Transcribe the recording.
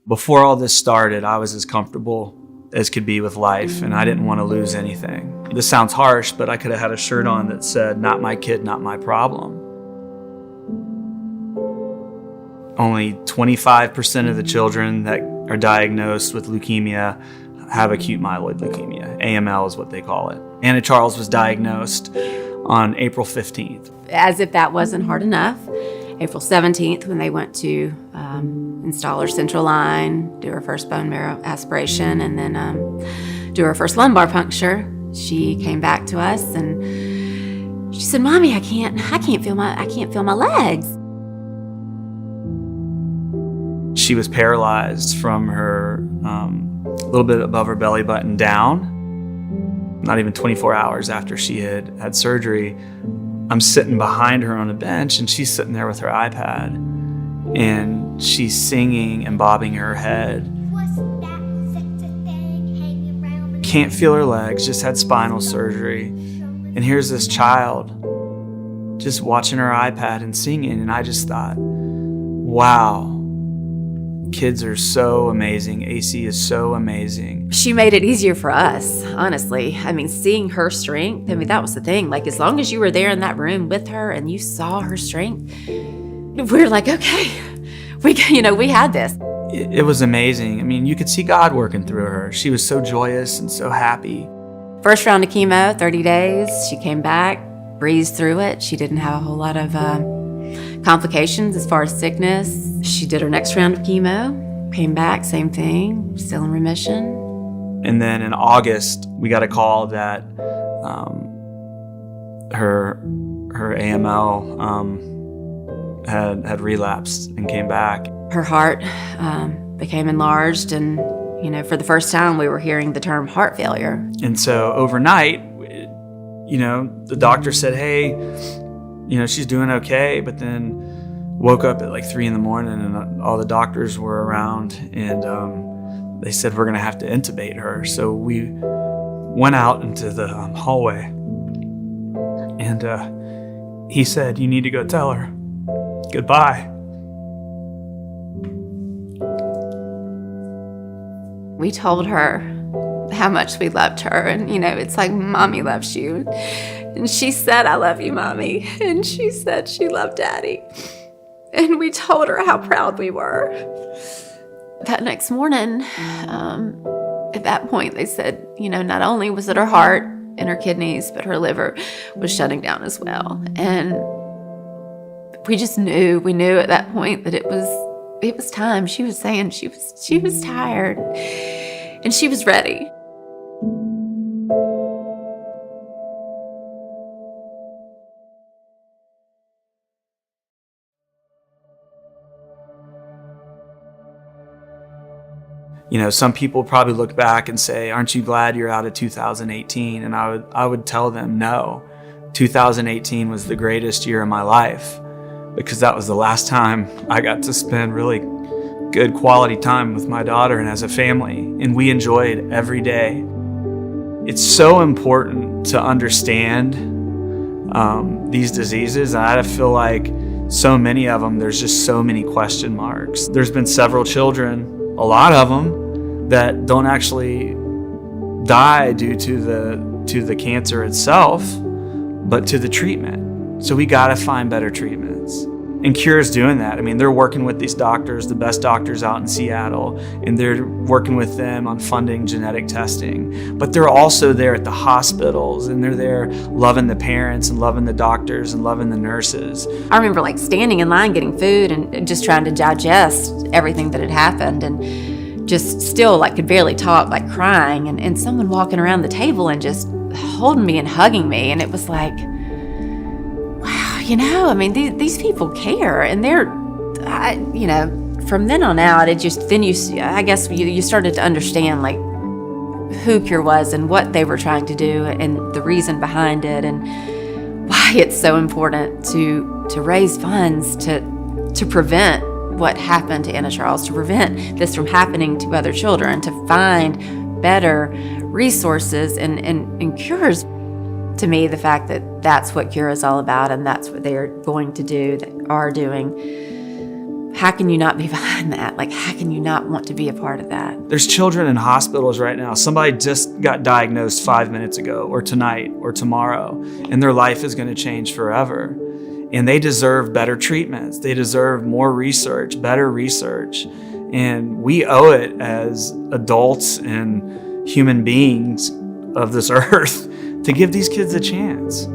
Before all this started, I was as comfortable as could be with life, and I didn't want to lose anything. This sounds harsh, but I could have had a shirt on that said, "Not my kid, not my problem." Only 25% of the children that are diagnosed with leukemia have acute myeloid leukemia. AML is what they call it. Anna Charles was diagnosed on April 15th. As if that wasn't hard enough, April 17th, when they went to install her central line, do her first bone marrow aspiration, and then do her first lumbar puncture, she came back to us and she said, "Mommy, I can't feel my legs." She was paralyzed from her a little bit above her belly button down. Not even 24 hours after she had surgery, I'm sitting behind her on a bench and she's sitting there with her iPad and she's singing and bobbing her head. Can't feel her legs, just had spinal surgery. And here's this child just watching her iPad and singing, and I just thought, wow. Kids are so amazing. AC is so amazing. She made it easier for us, honestly. I mean, seeing her strength, that was the thing. Like, as long as you were there in that room with her and you saw her strength, we were like, okay, we had this. It was amazing. I mean, you could see God working through her. She was so joyous and so happy. First round of chemo, 30 days. She came back, breezed through it. She didn't have a whole lot of complications as far as sickness. She did her next round of chemo, came back, same thing, still in remission. And then in August, we got a call that her AML had relapsed and came back. Her heart became enlarged, and for the first time we were hearing the term heart failure. And so overnight, the doctor said, "Hey, she's doing okay," but then woke up at like 3 a.m. and all the doctors were around, and they said, "We're gonna have to intubate her." So we went out into the hallway, and he said, "You need to go tell her goodbye." We told her how much we loved her, and it's like, "Mommy loves you." And she said, "I love you, Mommy." And she said she loved Daddy. And we told her how proud we were. That next morning, at that point, they said, not only was it her heart and her kidneys, but her liver was shutting down as well. And we just knew at that point that it was time. She was saying she was tired and she was ready. Some people probably look back and say, "Aren't you glad you're out of 2018?" And I would tell them, no. 2018 was the greatest year of my life because that was the last time I got to spend really good quality time with my daughter and as a family, and we enjoyed every day. It's so important to understand these diseases, and I feel like so many of them, there's just so many question marks. There's been several children, a lot of them, that don't actually die due to the cancer itself, but to the treatment. So we gotta find better treatments. And Cure's doing that. I mean, they're working with these doctors, the best doctors out in Seattle, and they're working with them on funding genetic testing. But they're also there at the hospitals, and they're there loving the parents and loving the doctors and loving the nurses. I remember standing in line getting food and just trying to digest everything that had happened, and just still could barely talk, crying, and someone walking around the table and just holding me and hugging me. And it was like, wow, these people care, and they're, from then on out, you started to understand who Cure was and what they were trying to do and the reason behind it, and why it's so important to raise funds to prevent what happened to Anna Charles, to prevent this from happening to other children, to find better resources and cures. To me, the fact that that's what Cure is all about, and that's what they are going to do, they are doing, how can you not be behind that? Like, how can you not want to be a part of that? There's children in hospitals right now. Somebody just got diagnosed 5 minutes ago or tonight or tomorrow, and their life is going to change forever. And they deserve better treatments. They deserve more research, better research. And we owe it as adults and human beings of this earth to give these kids a chance.